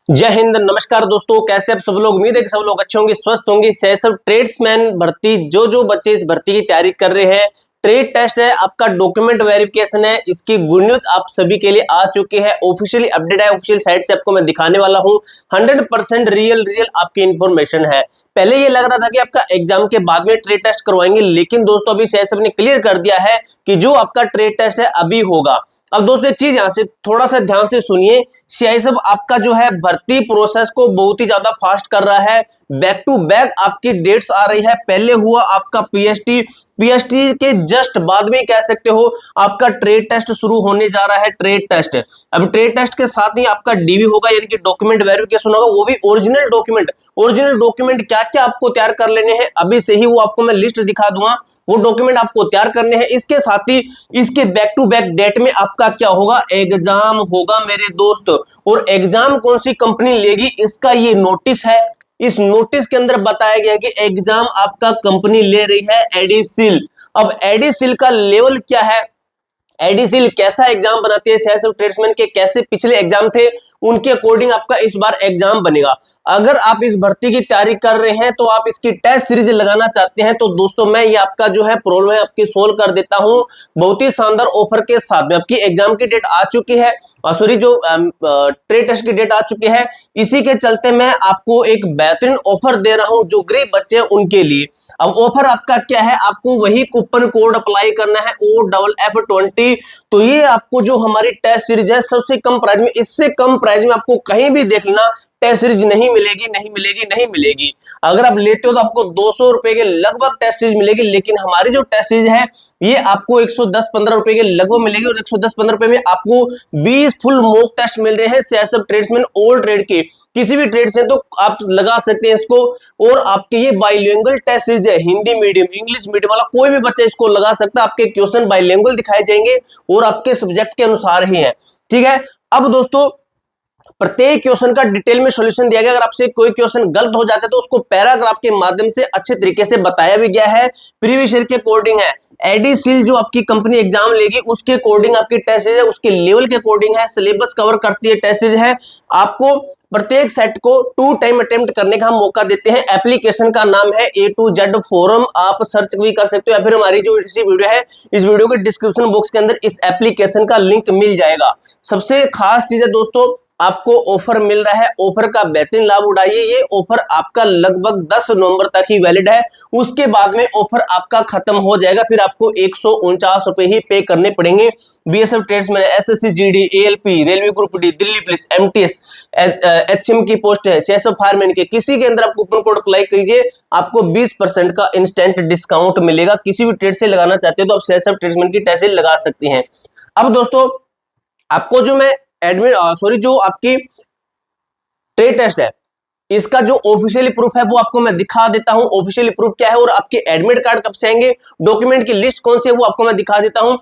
जय हिंद, नमस्कार दोस्तों। कैसे आप सब लोग? उम्मीद है कि सब लोग अच्छे होंगे, स्वस्थ होंगे। सब ट्रेड्समैन भर्ती जो बच्चे इस भर्ती की तैयारी कर रहे हैं, ट्रेड टेस्ट है, आपका डॉक्यूमेंट वेरिफिकेशन है, इसकी गुड न्यूज आप सभी के लिए आ चुकी है। ऑफिशियली अपडेट है, ऑफिशियल साइट से आपको मैं दिखाने वाला हूं। 100% रियल आपकी इंफॉर्मेशन है। पहले ये लग रहा था कि आपका एग्जाम के बाद में ट्रेड टेस्ट करवाएंगे, लेकिन दोस्तों अभी सब ने क्लियर कर दिया है कि जो आपका ट्रेड टेस्ट है अभी होगा। अब दोस्तों एक चीज यहां से थोड़ा सा ध्यान से सुनिए। सीआई सब आपका जो है भर्ती प्रोसेस को बहुत ही ज्यादा फास्ट कर रहा है। बैक टू बैक आपकी डेट्स आ रही है। पहले हुआ आपका पीएसटी के जस्ट बाद में कह सकते हो आपका ट्रेड टेस्ट शुरू होने जा रहा है। ट्रेड टेस्ट अब ट्रेड टेस्ट के साथ ही आपका डीवी होगा, यानी कि डॉक्यूमेंट वेरिफिकेशन होगा, वो भी ओरिजिनल डॉक्यूमेंट क्या क्या आपको तैयार कर लेने हैं अभी से ही वो आपको मैं लिस्ट दिखा दूंगा। वो डॉक्यूमेंट आपको तैयार करने हैं। इसके साथ ही इसके बैक टू बैक डेट में आपका क्या होगा, एग्जाम होगा मेरे दोस्त। और एग्जाम कौन सी कंपनी लेगी इसका ये नोटिस है। इस नोटिस के अंदर बताया गया है कि एग्जाम आपका कंपनी ले रही है एडिसिल। अब एडिसिल का लेवल क्या है, एडिसिल कैसा एग्जाम बनाती है, सेल्फ ट्रेड्समैन के कैसे पिछले एग्जाम थे उनके अकॉर्डिंग आपका इस बार एग्जाम बनेगा। अगर आप इस भर्ती की तैयारी कर रहे हैं तो आप इसकी टेस्ट सीरीज लगाना चाहते हैं तो दोस्तों मैं ये आपका जो है प्रॉब्लम है आपकी सोल्व कर देता हूं बहुत ही शानदार ऑफर के साथ में। आपकी एग्जाम की डेट आ चुकी है, सॉरी जो ट्रेड टेस्ट की डेट आ चुकी है, इसी के चलते मैं आपको एक बेहतरीन ऑफर दे रहा हूं जो गरीब बच्चे हैं उनके लिए। अब ऑफर आपका क्या है, आपको वही कूपन कोड अप्लाई करना है OFF20। तो ये आपको जो हमारी टेस्ट सीरीज है सबसे कम प्राइस में, इससे कम प्राइस में आपको कहीं भी देख लेना टेस्ट सीरीज नहीं मिलेगी। अगर आप लेते हो तो आपको 200 रुपए के लगभग टेस्ट सीरीज मिलेगी, लेकिन हमारी जो टेस्ट सीरीज है ये आपको 110-15 रुपए के लगभग मिलेगी। और 110-15 रुपए में आपको 20 फुल मॉक टेस्ट मिल रहे हैं सब ट्रेड्समैन ऑल ट्रेड के, किसी भी ट्रेड से तो आप लगा सकते हैं इसको। और आपके ये बाइलिंगुअल टेस्ट सीरीज है, हिंदी मीडियम इंग्लिश मीडियम वाला कोई भी बच्चा इसको लगा सकता है। आपके क्वेश्चन बाइलिंगुअल दिखाए जाएंगे और आपके सब्जेक्ट के अनुसार ही है, ठीक है। अब दोस्तों प्रत्येक क्वेश्चन का डिटेल में सॉल्यूशन दिया गया। अगर आपसे कोई क्वेश्चन गलत हो जाता है तो उसको पैराग्राफ के माध्यम से अच्छे तरीके से बताया भी गया है। प्रीवियस ईयर के अकॉर्डिंग है, एडिसिल जो आपकी कंपनी एग्जाम लेगी उसके अकॉर्डिंग आपकी टेस्ट है, उसके लेवल के अकॉर्डिंग है, सिलेबस कवर करती है टेस्ट है। आपको प्रत्येक सेट को 2 टाइम अटेम्प्ट करने का हम मौका देते हैं। एप्लीकेशन का नाम है A to Z फोरम, आप सर्च भी कर सकते हो या फिर हमारी जो इसी वीडियो है इस वीडियो के डिस्क्रिप्शन बॉक्स के अंदर इस एप्लीकेशन का लिंक मिल जाएगा। सबसे खास चीज है दोस्तों, आपको ऑफर मिल रहा है, ऑफर का बेहतरीन लाभ उठाइए। ये ऑफर आपका लगभग 10 नवंबर तक ही वैलिड है, उसके बाद में ऑफर आपका खत्म हो जाएगा। फिर आपको 149 रुपए ही पे करने पड़ेंगे। BSF tradesman, SSC GD, ALP, railway group D, Delhi police, MTS, HM की पोस्ट है, सीएसएफ फायरमैन के, किसी के अंदर आप कूपन कोड अप्लाई कीजिए, आपको 20% का इंस्टेंट डिस्काउंट मिलेगा। किसी भी ट्रेड से लगाना चाहते हो तो आप सीएसएफ ट्रेड्समैन की टेस्ट लगा सकते हैं। अब दोस्तों आपको जो मैं जो आपकी ट्रेड टेस्ट है इसका जो ऑफिशियली प्रूफ है वो आपको मैं दिखा देता हूं। ऑफिशियली प्रूफ क्या है और आपके एडमिट कार्ड कब से आएंगे, डॉक्यूमेंट की लिस्ट कौन सी है वो आपको मैं दिखा देता हूं।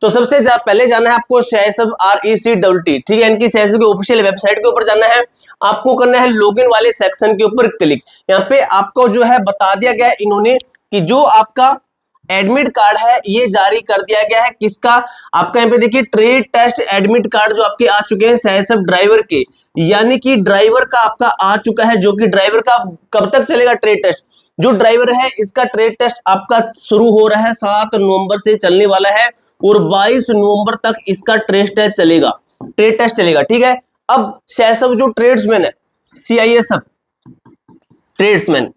तो सबसे पहले जाना है आपको RECTT, ठीक है, इनकी सीआईएसएफ की ऑफिशियल वेबसाइट के ऊपर जाना है। आपको करना है लॉगिन वाले सेक्शन के ऊपर क्लिक। यहाँ पे आपको जो है बता दिया गया है इन्होंने कि जो आपका एडमिट कार्ड है ये जारी कर दिया गया है किसका, आपका यहाँ पे देखिए ट्रेड टेस्ट एडमिट कार्ड जो आपके आ चुके हैं सीआईएसएफ ड्राइवर के, यानी कि ड्राइवर का आपका आ चुका है। जो कि ड्राइवर का कब तक चलेगा ट्रेड टेस्ट, जो ड्राइवर है इसका ट्रेड टेस्ट आपका शुरू हो रहा है 7 नवंबर से चलने वाला है और 22 नवंबर तक इसका ट्रेड टेस्ट चलेगा, ठीक है। अब सीआईएसएफ जो ट्रेड्समैन है, सीआईएसएफ ट्रेड्समैन,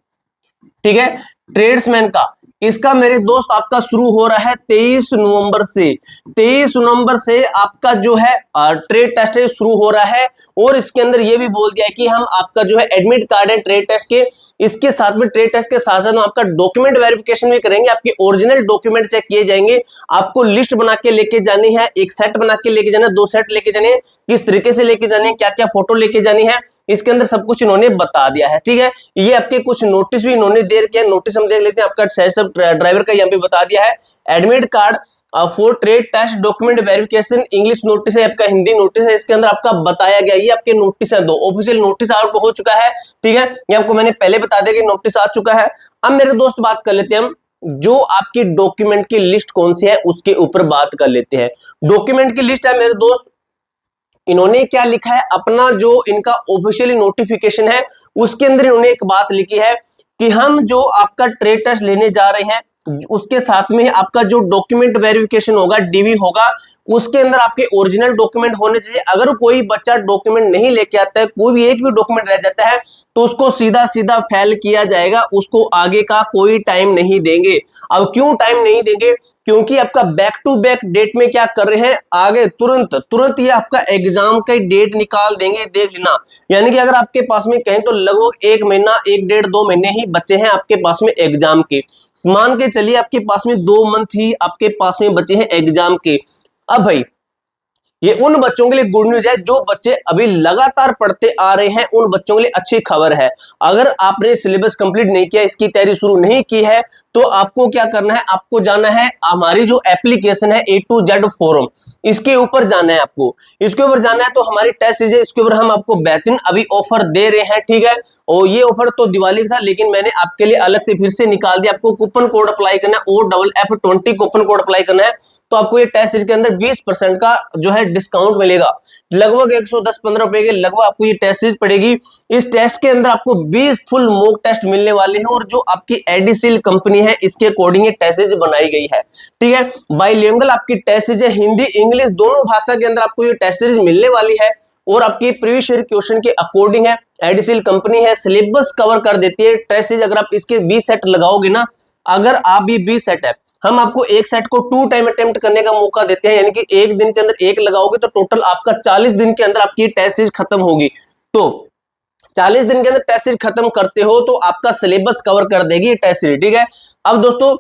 ठीक है, ट्रेड्समैन का इसका मेरे दोस्त आपका शुरू हो रहा है 23 नवंबर से। 23 नवंबर से आपका जो है ट्रेड टेस्ट शुरू हो रहा है। और इसके अंदर ये भी बोल दिया है कि हम आपका जो है एडमिट कार्ड है ट्रेड टेस्ट के, इसके साथ में ट्रेड टेस्ट के साथ साथ हम आपका डॉक्यूमेंट वेरिफिकेशन भी करेंगे। आपके ओरिजिनल डॉक्यूमेंट चेक किए जाएंगे। आपको लिस्ट बना के लेके जानी है, एक सेट बना के लेके जाना है, 2 सेट लेके जाने हैं, किस तरीके से लेके जाने हैं, क्या क्या फोटो लेके जानी है, इसके अंदर सब कुछ इन्होंने बता दिया है, ठीक है। ये आपके कुछ नोटिस भी इन्होंने दे रखे हैं, नोटिस हम देख लेते हैं। आपका ड्राइवर का यहाँ पे बता दिया है admit card for trade test document verification, English notice है, आपका हिंदी नोटिस है। इसके अंदर आपका बताया गया, ये आपके नोटिस है, 2 ऑफिशियल नोटिस आउट हो चुका है, ठीक है। ये आपको मैंने पहले बता दिया कि नोटिस आ चुका है। अब मेरे दोस्त बात कर लेते हैं हम जो आपकी डॉक्यूमेंट की लिस्ट कौन सी है उसके ऊपर बात कर लेते हैं। डॉक्यूमेंट की लिस्ट है मेरे दोस्त, इन्होंने क्या लिखा है, अपना जो इनका ऑफिशियली नोटिफिकेशन है उसके अंदर इन्होंने एक बात लिखी है कि हम जो आपका ट्रेड टेस्ट लेने जा रहे हैं उसके साथ में आपका जो डॉक्यूमेंट वेरिफिकेशन होगा, डीवी होगा, उसके अंदर आपके ओरिजिनल डॉक्यूमेंट होने चाहिए। अगर कोई बच्चा डॉक्यूमेंट नहीं लेके आता है, कोई भी एक भी डॉक्यूमेंट रह जाता है, तो उसको सीधा सीधा फेल किया जाएगा, उसको आगे का कोई टाइम नहीं देंगे। अब क्यों टाइम नहीं देंगे? क्योंकि आपका बैक टू बैक डेट में क्या कर रहे हैं, आगे तुरंत तुरंत ये आपका एग्जाम का डेट निकाल देंगे, देख लेना। यानी कि अगर आपके पास में कहें तो लगभग 1 महीना, 1 डेढ़ 2 महीने ही बचे हैं आपके पास में एग्जाम के। मान के चलिए आपके पास में 2 मंथ ही आपके पास में बचे हैं एग्जाम के। अब भाई ये उन बच्चों के लिए गुड न्यूज है जो बच्चे अभी लगातार पढ़ते आ रहे हैं, उन बच्चों के लिए अच्छी खबर है। अगर आपने सिलेबस कंप्लीट नहीं किया, इसकी तैयारी शुरू नहीं की है, तो आपको क्या करना है, आपको जाना है हमारी जो एप्लीकेशन है A to Z फोरम, इसके ऊपर जाना है आपको। इसके ऊपर जाना है तो हमारी टेस्ट सीरीज है, इसके ऊपर हम आपको बेहतरीन अभी ऑफर दे रहे हैं, ठीक है। और ये ऑफर तो दिवाली का था, लेकिन मैंने आपके लिए अलग से फिर से निकाल दिया। आपको कूपन कोड अप्लाई करना है, OFF20 कूपन कोड अप्लाई करना है, तो आपको ये टेस्ट सीरीज के अंदर 20% का जो है डिस्काउंट मिलेगा। लगभग 110-15 रुपए के लगभग आपको ये टेस्ट सीरीज पड़ेगी। इस टेस्ट के अंदर आपको 20 फुल मॉक टेस्ट मिलने वाले हैं, और जो आपकी एडिसिल कंपनी है इसके अकॉर्डिंग ये टेस्ट सीरीज बनाई गई है, ठीक है। बाइलिंगुअल आपकी टेस्ट सीरीज है, हिंदी इंग्लिश दोनों भाषा के अंदर आपको ये टेस्ट सीरीज मिलने वाली है, और आपकी प्रीवियस ईयर क्वेश्चन के अकॉर्डिंग है। एडिसिल कंपनी है, सिलेबस कवर कर देती है। टेस्ट सीरीज अगर आप इसके 20 सेट लगाओगे ना, अगर आप भी 20 सेट है, हम आपको एक सेट को 2 टाइम अटेम्प्ट करने का मौका देते हैं, यानी कि एक दिन के अंदर एक लगाओगे तो टोटल आपका 40 दिन के अंदर आपकी टेस्ट सीरीज खत्म होगी। तो 40 दिन के अंदर टेस्ट सीरीज खत्म करते हो तो आपका सिलेबस कवर कर देगी टेस्ट सीरीज, ठीक है। अब दोस्तों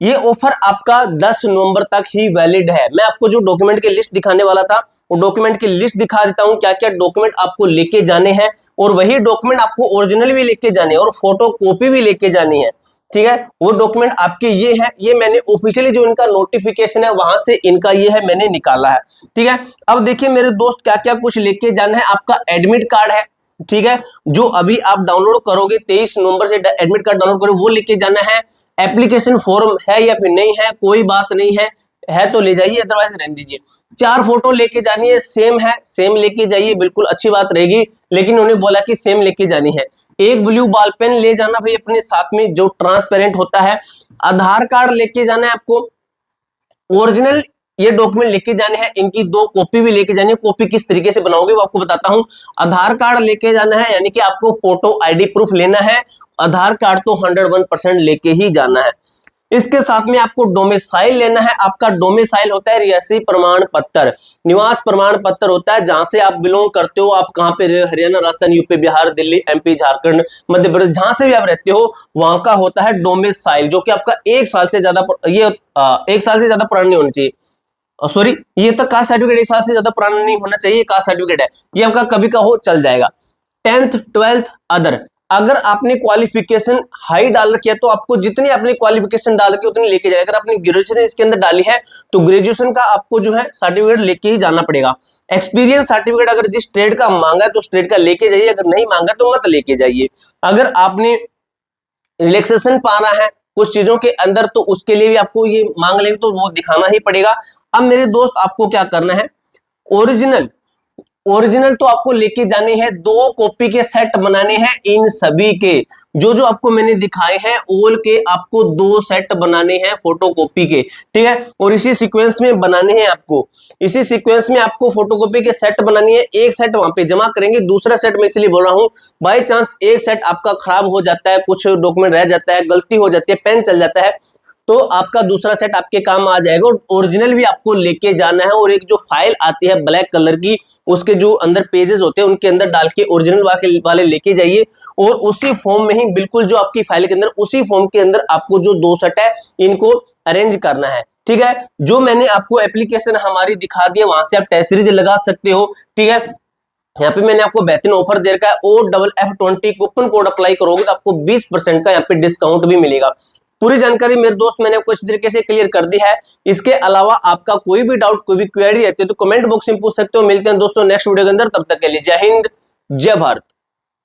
ये ऑफर आपका 10 नवंबर तक ही वैलिड है। मैं आपको जो डॉक्यूमेंट की लिस्ट दिखाने वाला था, वो डॉक्यूमेंट की लिस्ट दिखा देता हूं, क्या क्या डॉक्यूमेंट आपको लेके जाने हैं, और वही डॉक्यूमेंट आपको ओरिजिनल भी लेके जाने हैं और फोटो कॉपी भी लेके जानी है, ठीक है। वो डॉक्यूमेंट आपके ये है, ये मैंने ऑफिशियली जो इनका नोटिफिकेशन है वहां से इनका ये है, मैंने निकाला है, ठीक है। अब देखिए मेरे दोस्त, क्या क्या कुछ लेके जाना है। आपका एडमिट कार्ड है, ठीक है, जो अभी आप डाउनलोड करोगे, 23 नवंबर से एडमिट कार्ड डाउनलोड करोगे, वो लेके जाना है। एप्लीकेशन फॉर्म है या फिर नहीं है, कोई बात नहीं है तो ले जाइए, अदरवाइज रहने दीजिए। 4 फोटो लेके जानी है, सेम है सेम लेके जाइए, बिल्कुल अच्छी बात रहेगी, लेकिन उन्होंने बोला कि सेम लेके जानी है। एक ब्लू बॉल पेन ले जाना भाई अपने साथ में, जो ट्रांसपेरेंट होता है। आधार कार्ड लेके जाना है आपको, ओरिजिनल ये डॉक्यूमेंट लेके जाने हैं, इनकी 2 कॉपी भी लेके जानी है। कॉपी किस तरीके से बनाओगे वो आपको बताता हूं। आधार कार्ड लेके जाना है, यानी कि आपको फोटो आईडी प्रूफ लेना है। आधार कार्ड तो 101% लेके ही जाना है। इसके साथ में आपको डोमिसाइल लेना है। आपका डोमिसाइल होता है रिहायशी प्रमाण पत्र, निवास प्रमाण पत्र होता है, जहां से आप बिलोंग करते हो, आप कहां पे रहे, हरियाणा, राजस्थान, यूपी, बिहार, दिल्ली, एमपी, झारखंड, मध्य प्रदेश, जहां से भी आप रहते हो वहां का होता है डोमिसाइल, जो कि आपका 1 साल से ज्यादा, ये 1 साल से ज्यादा पुराना नहीं होना चाहिए। सॉरी, ये तो कास्ट सर्टिफिकेट 1 साल से ज्यादा पुराना नहीं होना चाहिए, कास्ट सर्टिफिकेट है, ये आपका कभी का हो चल जाएगा। 10th 12th अदर, अगर आपने क्वालिफिकेशन हाई डाल रखी है तो आपको जितनी आपने क्वालिफिकेशन डाल रखी है उतनी लेके जाएगा। अगर आपने ग्रेजुएशन इसके अंदर डाली है तो ग्रेजुएशन का आपको जो है सर्टिफिकेट लेके ही जाना पड़ेगा। एक्सपीरियंस सर्टिफिकेट अगर जिस ट्रेड का मांगा है तो उस ट्रेड का लेके जाइए, अगर नहीं मांगा तो मत लेके जाइए। अगर आपने रिलैक्सेशन पाना है कुछ चीजों के अंदर तो उसके लिए भी आपको ये मांग लेंगे तो वो दिखाना ही पड़ेगा। अब मेरे दोस्त आपको क्या करना है, ओरिजिनल तो आपको लेके जाने हैं, 2 कॉपी के सेट बनाने हैं इन सभी के, जो जो आपको मैंने दिखाए हैं ऑल के आपको 2 सेट बनाने हैं फोटोकॉपी के, ठीक है। और इसी सीक्वेंस में बनाने हैं आपको, इसी सीक्वेंस में आपको फोटोकॉपी के सेट बनानी है। एक सेट वहां पे जमा करेंगे, दूसरा सेट मैं इसलिए बोल रहा हूं, बाई चांस एक सेट आपका खराब हो जाता है, कुछ डॉक्यूमेंट रह जाता है, गलती हो जाती है, पेन चल जाता है, तो आपका दूसरा सेट आपके काम आ जाएगा। ओरिजिनल भी आपको लेके जाना है, और एक जो फाइल आती है ब्लैक कलर की, उसके जो अंदर पेजेस होते हैं उनके अंदर डाल के ओरिजिनल वाले लेके जाइए, और उसी फॉर्म में ही बिल्कुल जो आपकी फाइल के अंदर, उसी फॉर्म के अंदर आपको जो 2 सेट है इनको अरेंज करना है, ठीक है। जो मैंने आपको एप्लीकेशन हमारी दिखा दी है वहां से आप टेस्ट सीरीज लगा सकते हो, ठीक है। यहाँ पे मैंने आपको बेहतरीन ऑफर दे रखा है, OFF20 कूपन कोड अप्लाई करोगे तो आपको 20% का यहाँ पे डिस्काउंट भी मिलेगा। पूरी जानकारी मेरे दोस्त मैंने आपको इस तरीके से क्लियर कर दी है। इसके अलावा आपका कोई भी डाउट, कोई भी क्वेरी रहती है तो कमेंट बॉक्स में पूछ सकते हो। मिलते हैं दोस्तों नेक्स्ट वीडियो के अंदर, तब तक के लिए जय हिंद, जय भारत।